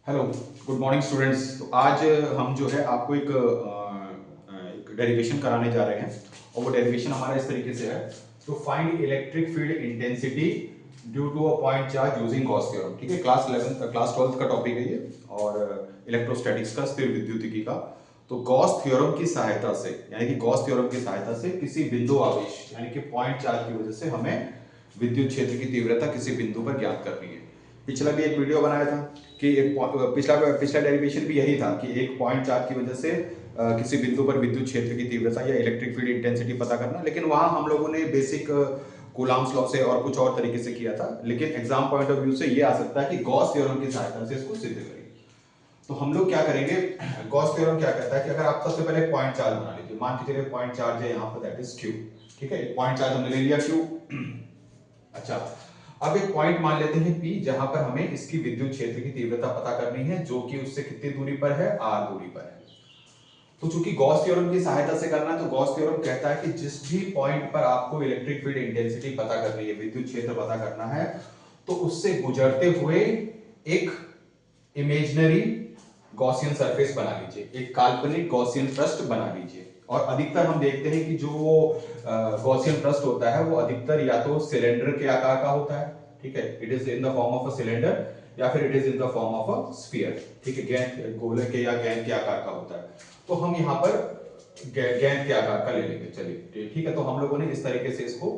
Hello, good morning students. तो आज हम जो है आपको एक डेरिवेशन कराने जा रहे हैं और वो डेरिवेशन हमारा इस तरीके से है। तो find electric field intensity due to a point charge using Gauss theorem. ठीक है, क्लास 12 का टॉपिक है ये और इलेक्ट्रोस्टैटिक्स का, स्थिर विद्युतिकी का। तो गॉस थ्योरम की सहायता से, यानी कि गॉस थ्योरम की सहायता से किसी बिंदु आवेश यानी कि पॉइंट चार्ज की वजह से हमें विद्युत क्षेत्र की तीव्रता किसी बिंदु पर ज्ञात करनी है। पिछला भी एक वीडियो बनाया था कि पिछला डेरिवेशन भी यही था कि एक पॉइंट चार्ज की वजह से किसी बिंदु पर विद्युत क्षेत्र की तीव्रता या इलेक्ट्रिक फील्ड इंटेंसिटी पता करना। लेकिन वहां हम लोगों ने बेसिक कूलाम्स लॉ से और कुछ और तरीके से किया था, लेकिन एग्जाम पॉइंट ऑफ व्यू से ये आ सकता है कि गॉस थ्योरम की सहायता से इसको सिद्ध करें। तो हम लोग क्या करेंगे, गॉस थ्योरम क्या कहता है कि अगर आप सबसे पहले पॉइंट चार्ज बना लीजिए, मान के चलिए पॉइंट चार्ज है यहाँ पर, दैट इज क्यू। ठीक है, पॉइंट चार्ज हमने ले लिया क्यू। अच्छा, अब एक पॉइंट मान लेते हैं P, जहां पर हमें इसकी विद्युत क्षेत्र की तीव्रता पता करनी है, जो कि उससे कितनी दूरी पर है, r दूरी पर है। तो चूंकि गॉस थ्योरम की सहायता से करना है, तो गॉस थ्योरम कहता है कि जिस भी पॉइंट पर आपको इलेक्ट्रिक फील्ड इंटेंसिटी पता करनी है, विद्युत क्षेत्र पता करना है, तो उससे गुजरते हुए एक इमेजिनरी गॉसियन सरफेस बना लीजिए, एक काल्पनिक गॉसियन पृष्ठ बना लीजिए। और अधिकतर हम देखते हैं कि जो गॉसियन पृष्ठ होता है वो अधिकतर या तो सिलेंडर के आकार का होता है, ठीक है, it is in the form of a cylinder, या फिर it is in the form of a sphere. ठीक है, गेंद, गोले के या गेंद के आकार का होता है। तो हम यहाँ पर गेंद के आकार का ले लेंगे। चलिए ठीक है, तो हम लोगों ने इस तरीके से इसको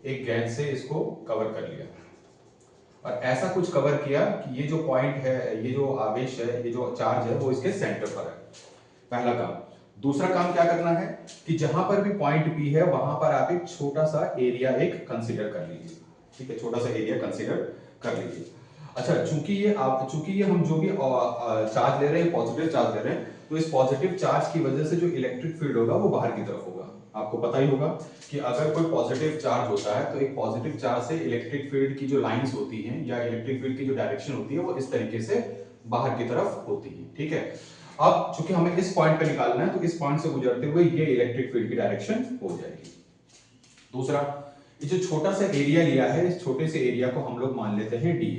एक गेंद से इसको कवर कर लिया और ऐसा कुछ कवर किया कि ये जो पॉइंट है, ये जो आवेश है, ये जो चार्ज है, वो इसके सेंटर पर है। पहला काम। दूसरा काम क्या करना है कि जहां पर भी पॉइंट P है वहां पर आप एक छोटा सा एरिया एक कंसीडर कर लीजिए। ठीक है, छोटा सा एरिया कंसीडर कर लीजिए। अच्छा, चूंकि ये हम जो भी चार्ज ले रहे हैं, पॉजिटिव चार्ज ले रहे हैं, तो इस पॉजिटिव चार्ज की वजह से जो इलेक्ट्रिक फील्ड होगा वो बाहर की तरफ होगा। आपको पता ही होगा कि अगर कोई पॉजिटिव चार्ज होता है तो एक पॉजिटिव चार्ज से इलेक्ट्रिक फील्ड की जो लाइंस होती हैं या इलेक्ट्रिक फील्ड की जो डायरेक्शन होती है वो इस तरीके से बाहर की तरफ होती है। ठीक है, अब चूंकि हमें इस पॉइंट पे निकालना है, तो इस पॉइंट से गुजरते हुए ये इलेक्ट्रिक फील्ड की डायरेक्शन हो जाएगी। दूसरा, ये जो छोटा सा एरिया लिया है, इस छोटे से एरिया को हम लोग मान लेते हैं dA।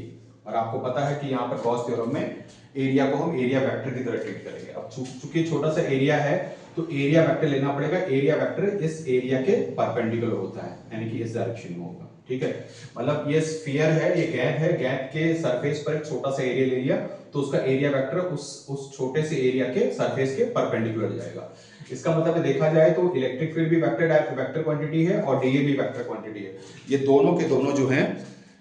और आपको पता है कि यहाँ पर गॉस थ्योरम में एरिया को हम एरिया वेक्टर की तरह ट्रीट करेंगे। अब चूंकि छोटा सा एरिया है तो एरिया वेक्टर लेना पड़ेगा। एरिया वेक्टर इस एरिया के परपेंडिकुलर होता है, यानी कि इस डायरेक्शन में होगा। ठीक है, मतलब ये स्फीयर है, ये गेंद है, गेंद के सरफेस पर एक छोटा सा एरिया ले लिया तो उसका एरिया वेक्टर उस छोटे से एरिया के सरफेस के परपेंडिकुलर जाएगा। इसका मतलब देखा जाए तो इलेक्ट्रिक फील्ड भी वेक्टर क्वांटिटी है और डीए भी वेक्टर क्वांटिटी है। ये दोनों के दोनों जो हैं,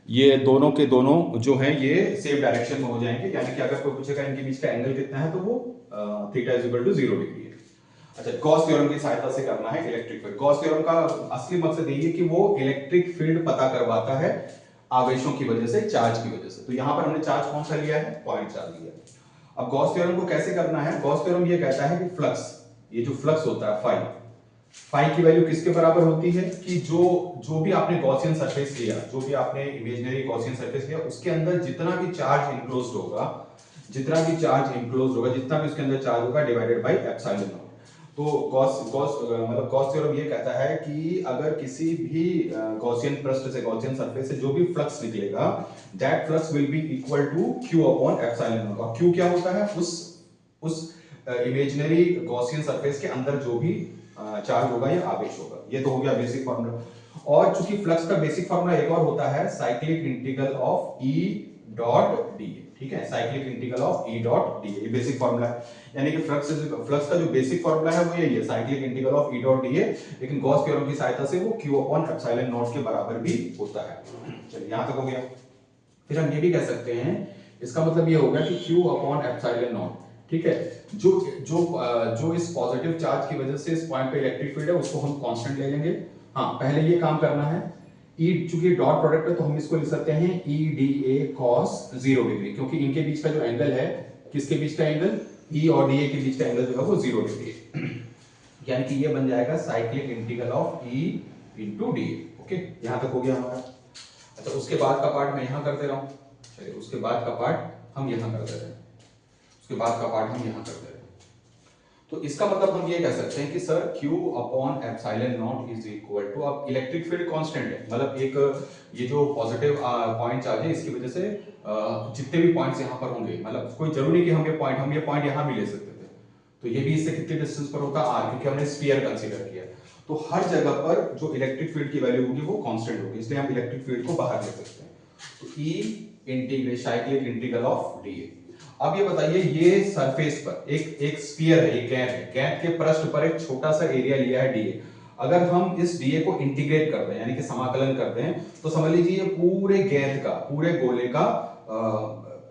ये दोनों के दोनों जो हैं ये सेम डायरेक्शन में हो जाएंगे। यानी कि अगर कोई पूछेगा इनके बीच का एंगल कितना है तो वो theta is equal to 0 degree है। अच्छा, गॉस थ्योरम की सहायता से करना है इलेक्ट्रिक फील्ड। गॉस थ्योरम का असली मकसद यही है कि वो इलेक्ट्रिक फील्ड पता करवाता है आवेशों की वजह से, चार्ज की वजह से। तो यहां पर हमने चार्ज कौन सा लिया है, पॉइंट चार्ज लिया है। अब गॉस थ्योरम को कैसे करना है, गॉस थ्योरम ये कहता है कि फ्लक्स, ये जो फ्लक्स होता है फाई की वैल्यू किसके बराबर होती है कि जो भी आपने गॉसियन सरफेस लिया, जो भी आपने इमेजिनरी गॉसियन सरफेस लिया, उसके अंदर जितना भी चार्ज इंक्लोज्ड होगा, जितना भी उसके अंदर चार्ज होगा, डिवाइडेड बाय एप्सिलॉन नॉट। तो गॉस थ्योरम ये कहता है कि अगर किसी भी गॉसियन पृष्ठ से, गॉसियन सरफेस से जो भी फ्लक्स निकलेगा, that flux will be equal to Q upon epsilon naught. और Q क्या होता है, उस इमेजिनरी गॉसियन सरफेस के अंदर जो भी चार्ज होगा या आवेश होगा। ये तो हो गया बेसिक फार्मूला। और चूंकि फ्लक्स का बेसिक फार्मूला एक और होता है, cyclic integral of E dot D. ठीक है, cyclic integral of E dot D, ये बेसिक फार्मूला है। यानी कि फ्लक्स का जो बेसिक फार्मूला है वो यही है, cyclic integral of E dot D है। लेकिन गॉस थ्योरम की सहायता से वो Q अपॉन एप्सिलॉन नॉट के बराबर भी होता है। चलिए यहां तक हो गया। फिर हम ये भी कह सकते हैं, इसका मतलब ये होगा कि Q अपॉन एप्सिलॉन नॉट, ठीक है, जो जो जो इस पॉजिटिव चार्ज की वजह से इस पॉइंट पे इलेक्ट्रिक फील्ड है उसको हम कांस्टेंट ले लेंगे। हाँ, पहले ये काम करना है। E चूंकि डॉट प्रोडक्ट है तो हम इसको लिख सकते हैं E dA cos 0 डिग्री, क्योंकि इनके बीच का जो एंगल है, किसके बीच का एंगल, E और dA के बीच का एंगल जो है वो 0 डिग्री है। यानी कि ये बन जाएगा cyclic integral of E into D. Okay, यहां तक हो गया हमारा। अच्छा, उसके बाद का पार्ट मैं यहां कर दे रहा हूं। चलिए, उसके बाद का पार्ट हम यहां कर दे रहे हैं, उसके बाद का पार्ट हम यहां कर दे रहे हैं। तो इसका मतलब हम ये कह सकते हैं कि sir Q upon epsilon naught is equal to, अब इलेक्ट्रिक फील्ड कांस्टेंट है, मतलब एक ये जो पॉजिटिव पॉइंट चार्ज है इसकी वजह से जितने भी पॉइंट्स यहाँ पर होंगे, मतलब कोई जरूरी नहीं कि हम ये पॉइंट यहाँ भी ले सकते थे, तो ये भी इससे कितने डिस्टेंस पर होता है r, क्योंकि हमने स्फीयर कंसीडर किया। तो हर जगह पर जो इलेक्ट्रिक फील्ड की वैल्यू होगी वो कांस्टेंट होगी, इसलिए हम इलेक्ट्रिक फील्ड को बाहर ले सकते हैं। तो E integration cyclic integral of dA। अब ये बताइए, ये सरफेस पर एक स्फीयर है, एक गेंद है, गेंद के पृष्ठ पर एक छोटा सा एरिया लिया है dA। अगर हम इस dA को इंटीग्रेट करते हैं यानी कि समाकलन करते हैं, तो समझ लीजिए ये पूरे गेंद का, पूरे गोले का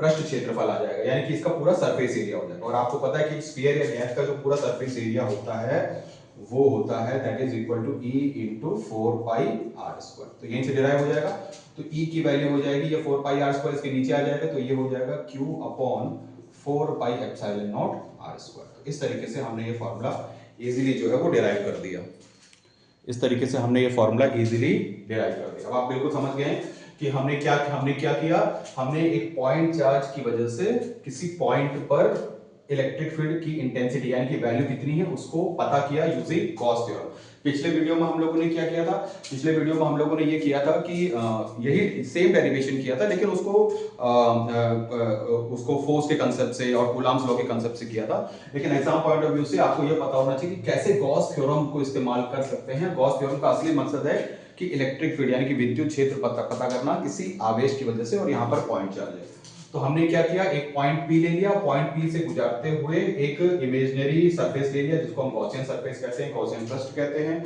पृष्ठ क्षेत्रफल आ जाएगा, यानी कि इसका पूरा सरफेस एरिया हो जाएगा। और आपको पता है कि स्फीयर या गेंद का जो पूरा सरफेस एरिया होता है वो होता है that is equal to E into 4πr²। तो यहीं से डिराइव हो जाएगा। तो E की वैल्यू हो जाएगी ये 4πr², इसके नीचे आ जाएगा, तो ये हो जाएगा Q अपॉन 4πε0r²। तो इस तरीके से हमने ये फॉर्मूला इजीली जो है वो डिराइव कर दिया। इस तरीके से हमने ये फॉर्मूला इजीली डिराइव कर दिया। अब आप बिल्कुल समझ गए कि हमने क्या किया, हमने एक पॉइंट चार्ज की वजह से किसी पॉइंट पर इलेक्ट्रिक फील्ड की इंटेंसिटी यानी कि वैल्यू कितनी है उसको पता किया यूजिंग गॉस थ्योरम। पिछले वीडियो में हम लोगों ने क्या किया था, पिछले वीडियो में हम लोगों ने ये किया था कि यही सेम डेरिवेशन किया था, लेकिन उसको फोर्स के कांसेप्ट से और कूलम्ब्स लॉ के कांसेप्ट से किया था। लेकिन एग्जाम पॉइंट ऑफ व्यू से आपको ये पता होना चाहिए कि कैसे गॉस थ्योरम को इस्तेमाल कर सकते हैं। गॉस थ्योरम का असली मकसद है कि इलेक्ट्रिक फील्ड यानी कि विद्युत क्षेत्र पता करना किसी आवेश की वजह से, और यहाँ पर पॉइंट चार्ज है। तो हमने क्या किया, एक पॉइंट P ले लिया, पॉइंट P से गुजरते हुए एक इमेजिनरी सरफेस ले लिया जिसको हम गॉसियन सरफेस कहते हैं, गॉसियन पृष्ठ कहते हैं।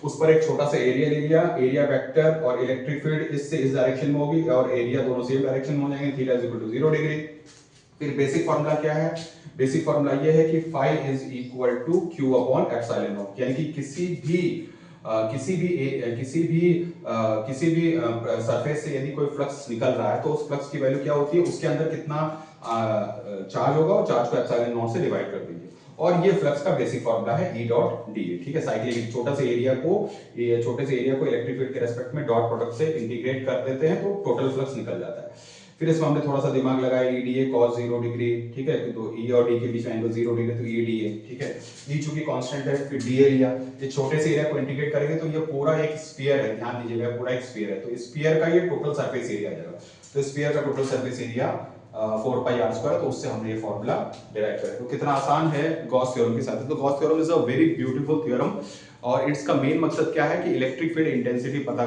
उस पर एक छोटा सा एरिया ले लिया, एरिया वेक्टर और इलेक्ट्रिक फील्ड इससे इस डायरेक्शन में होगी और एरिया दोनों सेम डायरेक्शन में हो जाएंगे, theta is equal to 0 degree. फिर बेसिक फार्मूला क्या है, बेसिक फार्मूला ये है कि phi is equal to Q upon epsilon naught, यानी कि किसी भी सरफेस से यदि कोई फ्लक्स निकल रहा है तो उस फ्लक्स की वैल्यू क्या होती है, उसके अंदर कितना चार्ज होगा, और चार्ज को एप्सिलॉन नॉट से डिवाइड कर दीजिए। और ये फ्लक्स का बेसिक फार्मूला है E डॉट dA। ठीक है, साइक्लिक छोटे से एरिया को इलेक्ट्रिक फील्ड के रेस्पेक्ट में डॉट प्रोडक्ट से इंटीग्रेट कर देते हैं तो टोटल फ्लक्स निकल जाता है। फिर इसमें हमने थोड़ा सा दिमाग लगाया, E dA cos 0 डिग्री। ठीक है, तो E और D के बीच में एंगल 0 डिग्री, तो E dA। ठीक है, E चूंकि कांस्टेंट है, फिर dA लिया, ये छोटे से एरिया को इंटीग्रेट करेंगे तो ये पूरा एक स्फीयर है, ध्यान दीजिएगा पूरा एक स्फीयर है, तो स्फीयर का ये टोटल सरफेस एरिया आ जाएगा। तो स्फीयर का टोटल सरफेस एरिया 4πr², तो उससे हमने ये फॉर्मूला डिराइव किया। तो कितना आसान है गॉस थ्योरम के साथ। तो Gauss theorem is a very beautiful theorem, और इसका मेन मकसद क्या है कि इलेक्ट्रिक फील्ड इंटेंसिटी पता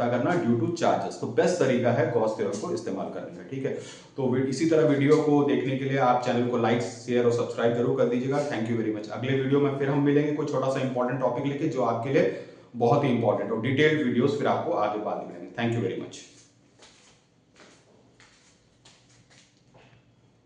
करना ड्यू टू चार्जेस। तो बेस्ट तरीका है गॉस थ्योरम को इस्तेमाल करने का। ठीक है, तो इसी तरह वीडियो को देखने के लिए आप चैनल को लाइक, शेयर और सब्सक्राइब जरूर कर दीजिएगा। Thank you very much. अगले वीडियो में फिर हम मिलेंगे कोई छोटा सा इंपॉर्टेंट टॉपिक लेके जो आपके लिए बहुत ही इंपॉर्टेंट और डिटेल्ड वीडियोस फिर आपको आगे बाद में मिलेंगे। Thank you very much.